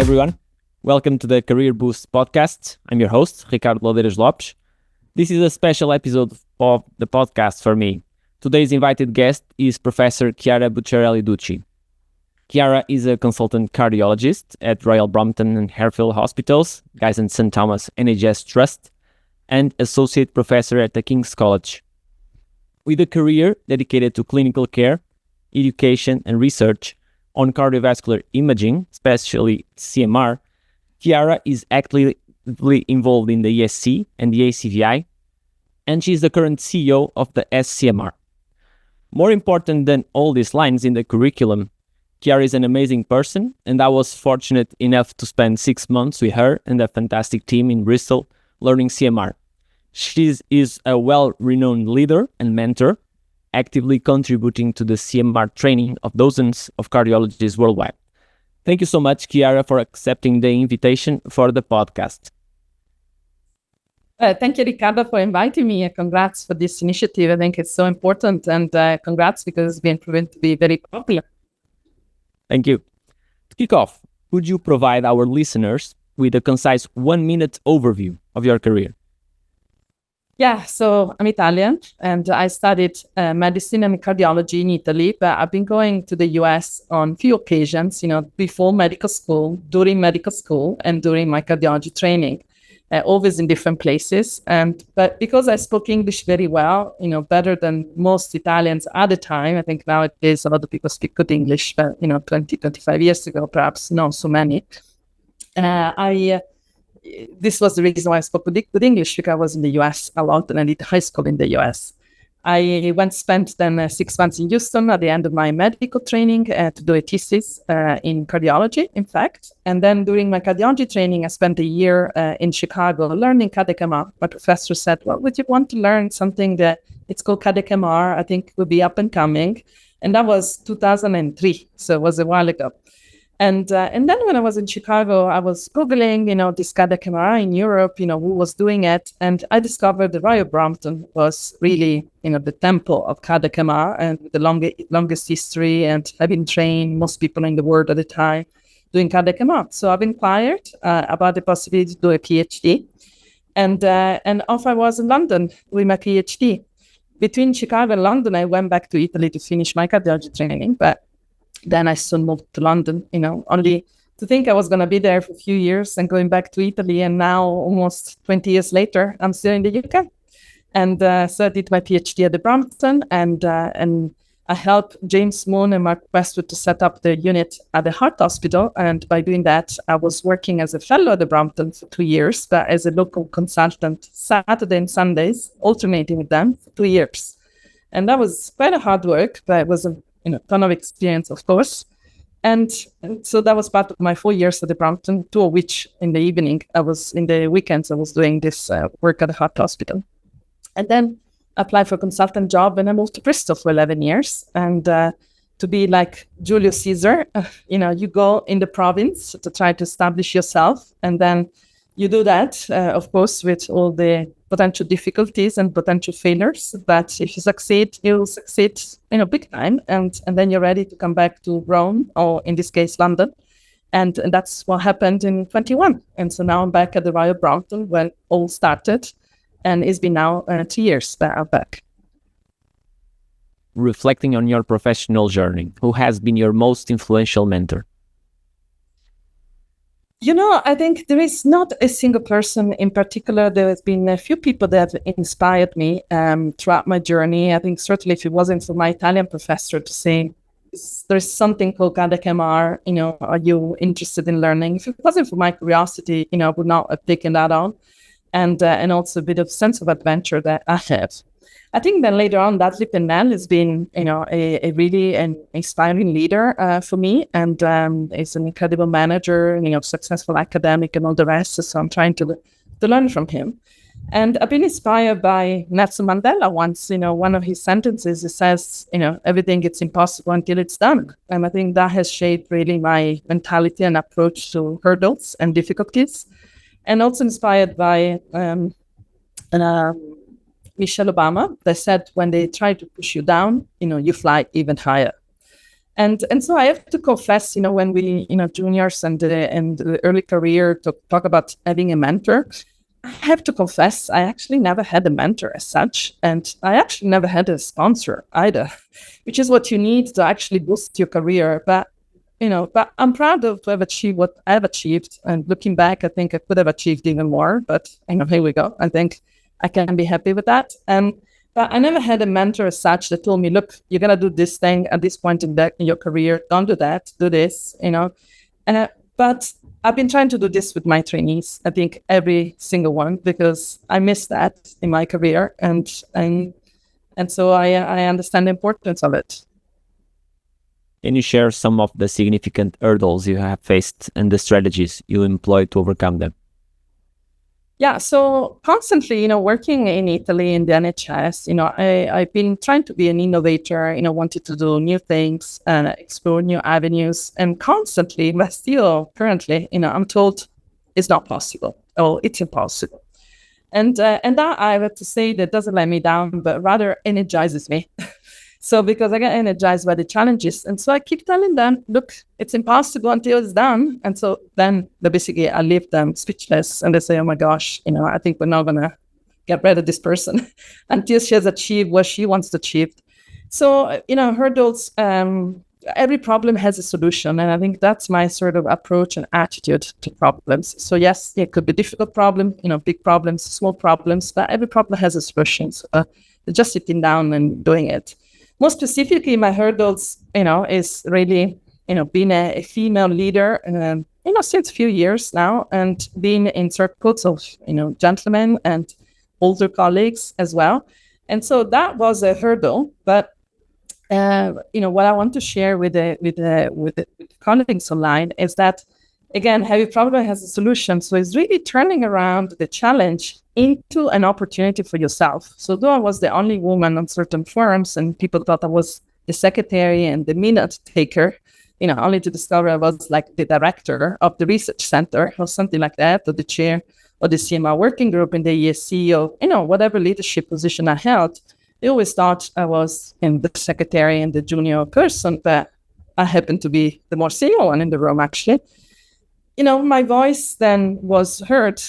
everyone. Welcome to the Career Boost podcast. I'm your host, Ricardo Ladeiras Lopes. This is a special episode of the podcast for me. Today's invited guest is Professor Chiara Bucciarelli-Ducci. Chiara is a consultant cardiologist at Royal Brompton and Harefield Hospitals, Guy's and St Thomas NHS Trust, and associate professor at the King's College. With a career dedicated to clinical care, education, and research on cardiovascular imaging, especially CMR, Chiara is actively involved in the ESC and the ACVI, and she is the current CEO of the SCMR. More important than all these lines in the curriculum, Chiara is an amazing person, and I was fortunate enough to spend 6 months with her and a fantastic team in Bristol learning CMR. She is a well-renowned leader and mentor, actively contributing to the CMR training of dozens of cardiologists worldwide. Thank you so much, Chiara, for accepting the invitation for the podcast. Thank you, Ricardo, for inviting me. Congrats for this initiative. I think it's so important, and congrats because it's been proven to be very popular. Thank you. To kick off, could you provide our listeners with a concise 1-minute overview of your career? Yeah, so I'm Italian, and I studied medicine and cardiology in Italy, but I've been going to the US on few occasions, before medical school, during medical school, and during my cardiology training, always in different places. But because I spoke English very well, better than most Italians at the time, I think nowadays a lot of people speak good English, but, 20, 25 years ago, perhaps not so many. This was the reason why I spoke good English, because I was in the US a lot and I did high school in the US. I spent then 6 months in Houston at the end of my medical training to do a thesis in cardiology, in fact. And then during my cardiology training, I spent a year in Chicago learning cardiac MR. My professor said, well, would you want to learn something that it's called cardiac MR? I think will be up and coming. And that was 2003, so it was a while ago. And then when I was in Chicago, I was Googling, this cardiac MRI in Europe, who was doing it. And I discovered that Royal Brompton was really, the temple of cardiac MR and the longest history, and I've been trained most people in the world at the time doing cardiac MR. So I've inquired about the possibility to do a PhD. And off I was in London with my PhD. Between Chicago and London, I went back to Italy to finish my cardiology training, but then I soon moved to London, only to think I was going to be there for a few years and going back to Italy. And now, almost 20 years later, I'm still in the UK. And so I did my PhD at the Brompton, and I helped James Moon and Mark Westwood to set up the unit at the Heart Hospital. And by doing that, I was working as a fellow at the Brompton for 2 years, but as a local consultant, Saturday and Sundays, alternating with them for 2 years. And that was quite a hard work, but it was a ton of experience, of course. And so that was part of my 4 years at the Brompton, 2 of which in the weekends, I was doing this work at the Heart Hospital. And then I applied for a consultant job, and I moved to Bristol for 11 years. And to be like Julius Caesar, you go in the province to try to establish yourself. And then you do that, of course, with all the potential difficulties and potential failures. But if you succeed, you'll succeed, big time. And then you're ready to come back to Rome, or in this case, London. And that's what happened in 21. And so now I'm back at the Royal Brompton when all started. And it's been now 2 years that I'm back. Reflecting on your professional journey, who has been your most influential mentor? I think there is not a single person in particular. There has been a few people that have inspired me throughout my journey. I think certainly if it wasn't for my Italian professor to say, there's something called cardiac MR, are you interested in learning? If it wasn't for my curiosity, I would not have taken that on. And also a bit of sense of adventure that I have. I think then later on, Dudley Pennell has been, a really an inspiring leader for me, and is an incredible manager, successful academic and all the rest. So I'm trying to learn from him. And I've been inspired by Nelson Mandela once. One of his sentences, he says, everything is impossible until it's done. And I think that has shaped really my mentality and approach to hurdles and difficulties. And also inspired by Michelle Obama, that said, when they try to push you down, you fly even higher. And so I have to confess, when we, juniors and the early career talk about having a mentor, I have to confess, I actually never had a mentor as such, and I actually never had a sponsor either, which is what you need to actually boost your career. But I'm proud of to have achieved what I've achieved. And looking back, I think I could have achieved even more. But here we go. I think I can be happy with that. But I never had a mentor as such that told me, look, you're gonna do this thing at this point in your career. Don't do that. Do this. But I've been trying to do this with my trainees. I think every single one, because I missed that in my career, and so I understand the importance of it. Can you share some of the significant hurdles you have faced and the strategies you employ to overcome them? Yeah, so constantly, working in Italy in the NHS, I've been trying to be an innovator, wanted to do new things and explore new avenues, and constantly, but still currently, I'm told it's not possible. Oh, it's impossible. And that I have to say that doesn't let me down, but rather energizes me. So because I get energized by the challenges. And so I keep telling them, look, it's impossible until it's done. And so then basically I leave them speechless, and they say, oh my gosh, I think we're not going to get rid of this person until she has achieved what she wants to achieve. So, hurdles, every problem has a solution. And I think that's my sort of approach and attitude to problems. So yes, it could be difficult problem, big problems, small problems, but every problem has a solution. So just sitting down and doing it. More specifically, my hurdles, is really, being a female leader, since a few years now, and being in circles of, gentlemen and older colleagues as well. And so that was a hurdle. But, what I want to share with the colleagues online is that, again, every problem has a solution. So it's really turning around the challenge into an opportunity for yourself. So though I was the only woman on certain forums and people thought I was the secretary and the minute taker, only to discover I was like the director of the research center or something like that, or the chair of the CMR working group in the ESC, or, whatever leadership position I held. They always thought I was the secretary and the junior person, but I happened to be the more senior one in the room, actually. My voice then was heard,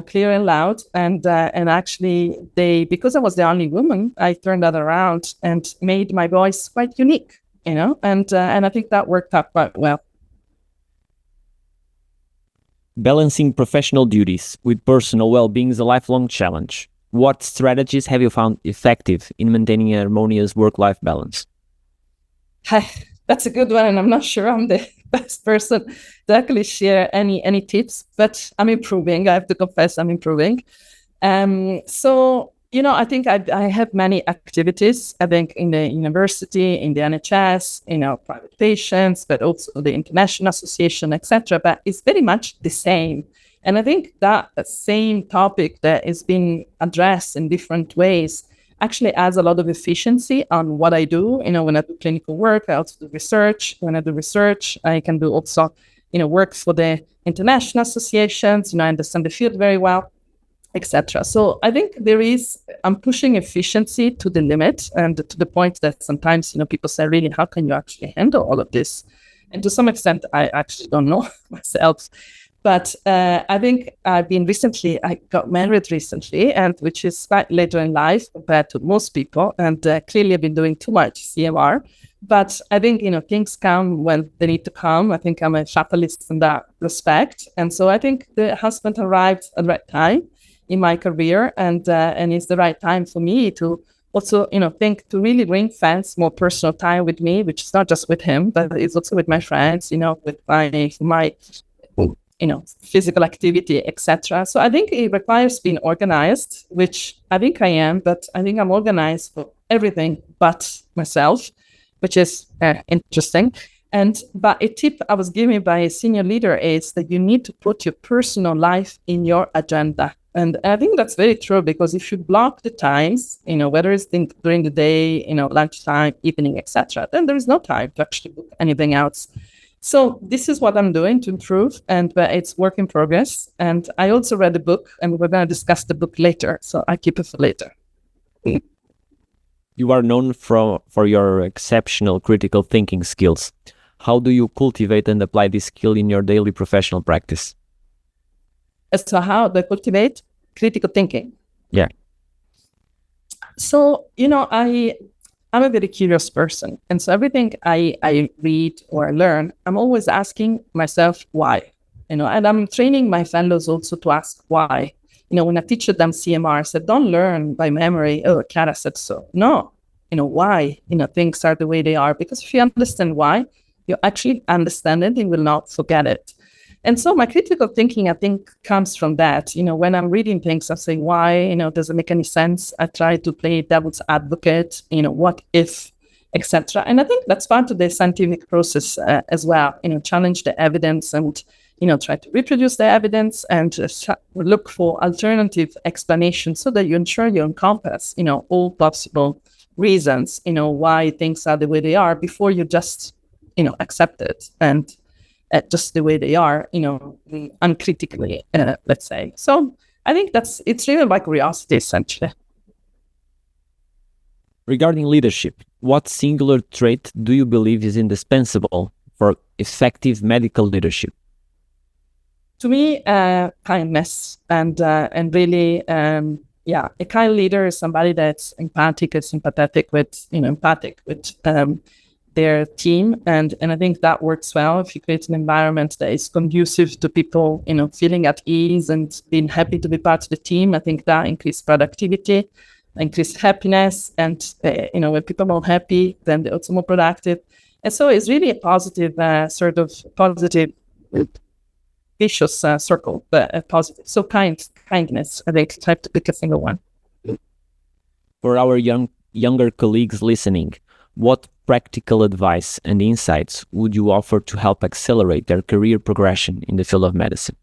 clear and loud. And actually, because I was the only woman, I turned that around and made my voice quite unique, and I think that worked out quite well. Balancing professional duties with personal well-being is a lifelong challenge. What strategies have you found effective in maintaining a harmonious work-life balance? That's a good one, and I'm not sure I'm the best person to actually share any tips, but I'm improving. I have to confess, I'm improving. So, I think I have many activities, I think, in the university, in the NHS, private patients, but also the International Association, etc. But it's very much the same. And I think that same topic that is being addressed in different ways actually adds a lot of efficiency on what I do. When I do clinical work, I also do research. When I do research, I can do also, work for the international associations. I understand the field very well, etc. So I think I'm pushing efficiency to the limit, and to the point that sometimes, people say, really, how can you actually handle all of this? And to some extent, I actually don't know myself. But I think I got married recently, and which is quite later in life compared to most people. And clearly I've been doing too much CMR. But I think, things come when they need to come. I think I'm a fatalist in that respect. And so I think the husband arrived at the right time in my career. And it's the right time for me to also, think to really ring-fence more personal time with me, which is not just with him, but it's also with my friends, with my physical activity, etc. So I think it requires being organized, which I think I am, but I think I'm organized for everything but myself, which is interesting. But a tip I was given by a senior leader is that you need to put your personal life in your agenda. And I think that's very true, because if you block the times, whether it's during the day, lunchtime, evening, etc., then there is no time to actually book anything else. So this is what I'm doing to improve, but it's work in progress. And I also read a book, and we're going to discuss the book later. So I keep it for later. You are known for your exceptional critical thinking skills. How do you cultivate and apply this skill in your daily professional practice? As to how they cultivate critical thinking. Yeah. So, I'm a very curious person. And so everything I read or learn, I'm always asking myself why. And I'm training my fellows also to ask why. When I teach them CMR, I said, don't learn by memory, oh, Chiara said so. No, why, things are the way they are. Because if you understand why, you actually understand it, you will not forget it. And so my critical thinking, I think, comes from that. When I'm reading things, I'm saying, why, does it make any sense? I try to play devil's advocate, what if, etc. And I think that's part of the scientific process as well, challenge the evidence and, try to reproduce the evidence and look for alternative explanations so that you ensure you encompass, all possible reasons, why things are the way they are before you just, accept it and just the way they are, uncritically, let's say. So I think it's really like curiosity, essentially. Regarding leadership, what singular trait do you believe is indispensable for effective medical leadership? To me, kindness and really, a kind leader is somebody that's empathic, is sympathetic with, empathic with their team. And I think that works well if you create an environment that is conducive to people, feeling at ease and being happy to be part of the team. I think that increases productivity, increases happiness. And, when people are happy, then they're also more productive. And so it's really a positive, positive, vicious circle, but a positive. So kindness, I think, type to pick a single one. For our younger colleagues listening, what practical advice and insights would you offer to help accelerate their career progression in the field of medicine?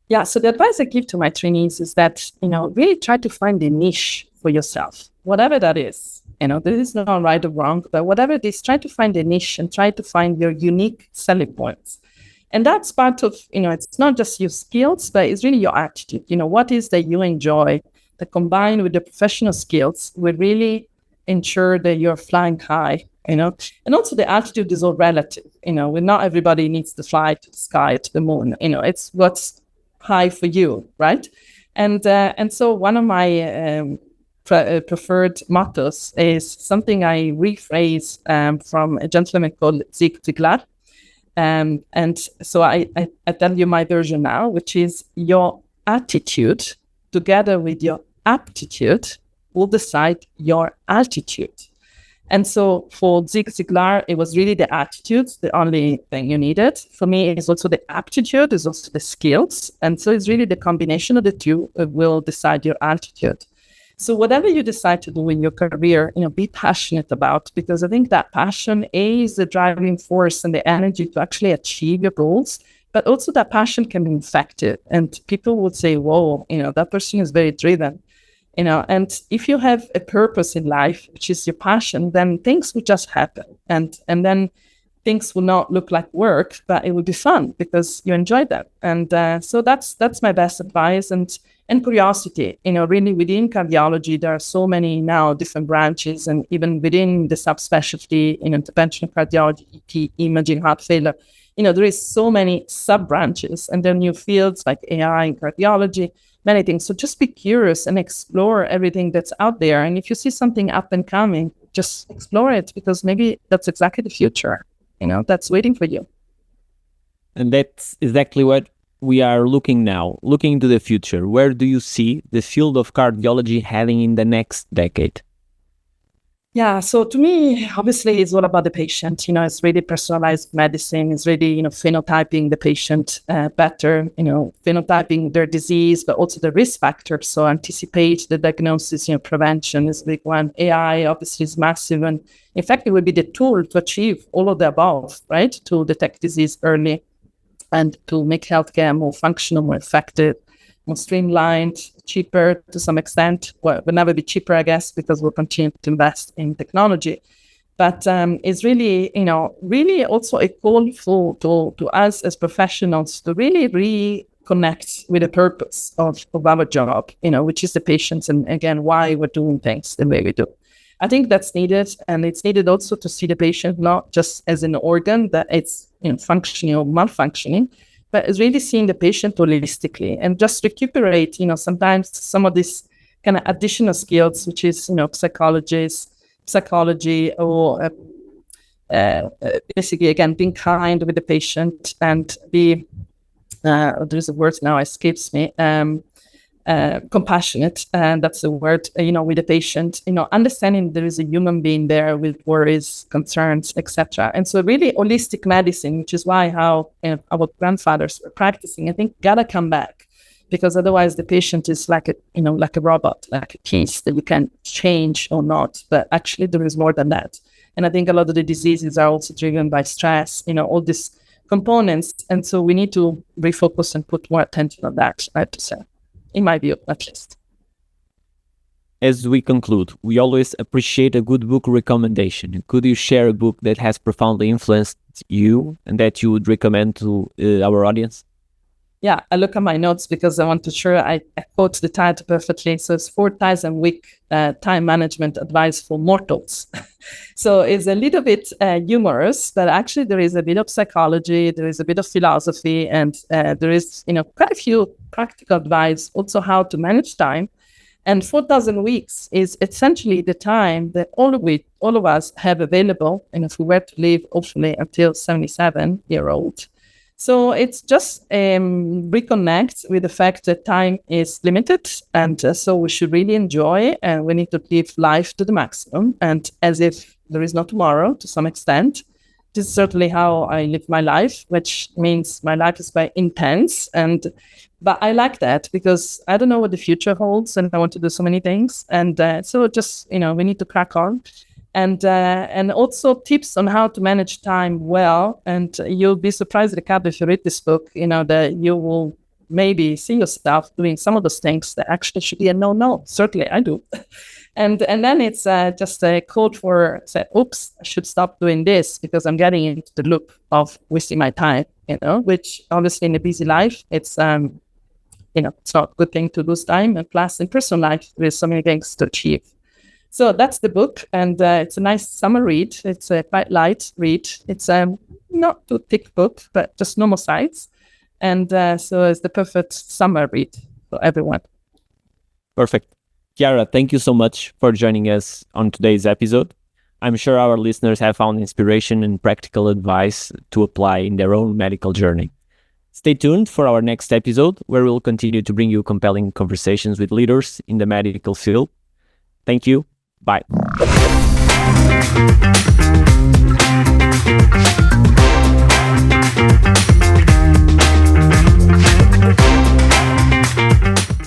Yeah, so the advice I give to my trainees is that, really try to find a niche for yourself, whatever that is. There is no right or wrong, but whatever it is, try to find a niche and try to find your unique selling points. And that's part of, it's not just your skills, but it's really your attitude. What is that you enjoy that combined with the professional skills will really ensure that you're flying high, and also the altitude is all relative, not everybody needs to fly to the sky, to the moon, it's what's high for you, right? And so one of my preferred mottos is something I rephrase from a gentleman called Zig Ziglar. And so I tell you my version now, which is your attitude together with your aptitude will decide your altitude. And so for Zig Ziglar, it was really the attitude, the only thing you needed. For me, it's also the aptitude, it's also the skills. And so it's really the combination of the two will decide your altitude. So whatever you decide to do in your career, be passionate about, because I think that passion is the driving force and the energy to actually achieve your goals. But also that passion can be infected and people would say, whoa, that person is very driven. And if you have a purpose in life, which is your passion, then things will just happen. And then things will not look like work, but it will be fun because you enjoy them. And so that's my best advice. And curiosity, really within cardiology, there are so many now different branches, and even within the subspecialty in interventional cardiology, EP, imaging, heart failure, there is so many sub-branches, and there are new fields like AI in cardiology, many things. So just be curious and explore everything that's out there. And if you see something up and coming, just explore it, because maybe that's exactly the future, that's waiting for you. And that's exactly what we are looking into the future. Where do you see the field of cardiology heading in the next decade? Yeah, so to me, obviously, it's all about the patient. It's really personalized medicine. It's really, phenotyping the patient better, phenotyping their disease, but also the risk factors. So anticipate the diagnosis, prevention is a big one. AI obviously is massive. And in fact, it will be the tool to achieve all of the above, right? To detect disease early and to make healthcare more functional, more effective, more streamlined, cheaper to some extent. Well, it will never be cheaper, I guess, because we'll continue to invest in technology. But it's really, really also a call to us as professionals to really reconnect with the purpose of our job, which is the patients, and again, why we're doing things the way we do. I think that's needed, and it's needed also to see the patient not just as an organ that it's functioning or malfunctioning, but is really seeing the patient holistically and just recuperate, sometimes some of these kind of additional skills, which is, psychology, or basically, again, being kind with the patient and be, there's a word now escapes me, compassionate, and that's the word, with the patient, understanding there is a human being there with worries, concerns, etc. And so really holistic medicine, which is why how our grandfathers were practicing, I think gotta come back, because otherwise the patient is like a robot, like a piece that you can change or not, but actually there is more than that. And I think a lot of the diseases are also driven by stress, all these components, and so we need to refocus and put more attention on that, I have to say, in my view, at least. As we conclude, we always appreciate a good book recommendation. Could you share a book that has profoundly influenced you and that you would recommend to our audience? Yeah, I look at my notes because I want to sure I quote the title perfectly. So it's 4,000 week time management advice for mortals. So it's a little bit humorous, but actually there is a bit of psychology, there is a bit of philosophy, and there is quite a few practical advice also how to manage time. And 4,000 weeks is essentially the time that all of us have available, and if we were to live hopefully until 77-year-old. So it's just reconnect with the fact that time is limited, and so we should really enjoy, and we need to live life to the maximum, and as if there is no tomorrow to some extent. This is certainly how I live my life, which means my life is very intense, but I like that because I don't know what the future holds, and I want to do so many things, and so just we need to crack on. And also tips on how to manage time well. And you'll be surprised, Riccardo, if you read this book, that you will maybe see yourself doing some of those things that actually should be a no. Certainly, I do. And then it's just a code for say, oops, I should stop doing this because I'm getting into the loop of wasting my time. Which obviously in a busy life, it's it's not a good thing to lose time. And plus, in personal life, there's so many things to achieve. So that's the book, and it's a nice summer read. It's a quite light read. It's not too thick book, but just normal size. And so it's the perfect summer read for everyone. Perfect. Chiara, thank you so much for joining us on today's episode. I'm sure our listeners have found inspiration and practical advice to apply in their own medical journey. Stay tuned for our next episode, where we'll continue to bring you compelling conversations with leaders in the medical field. Thank you. Bye.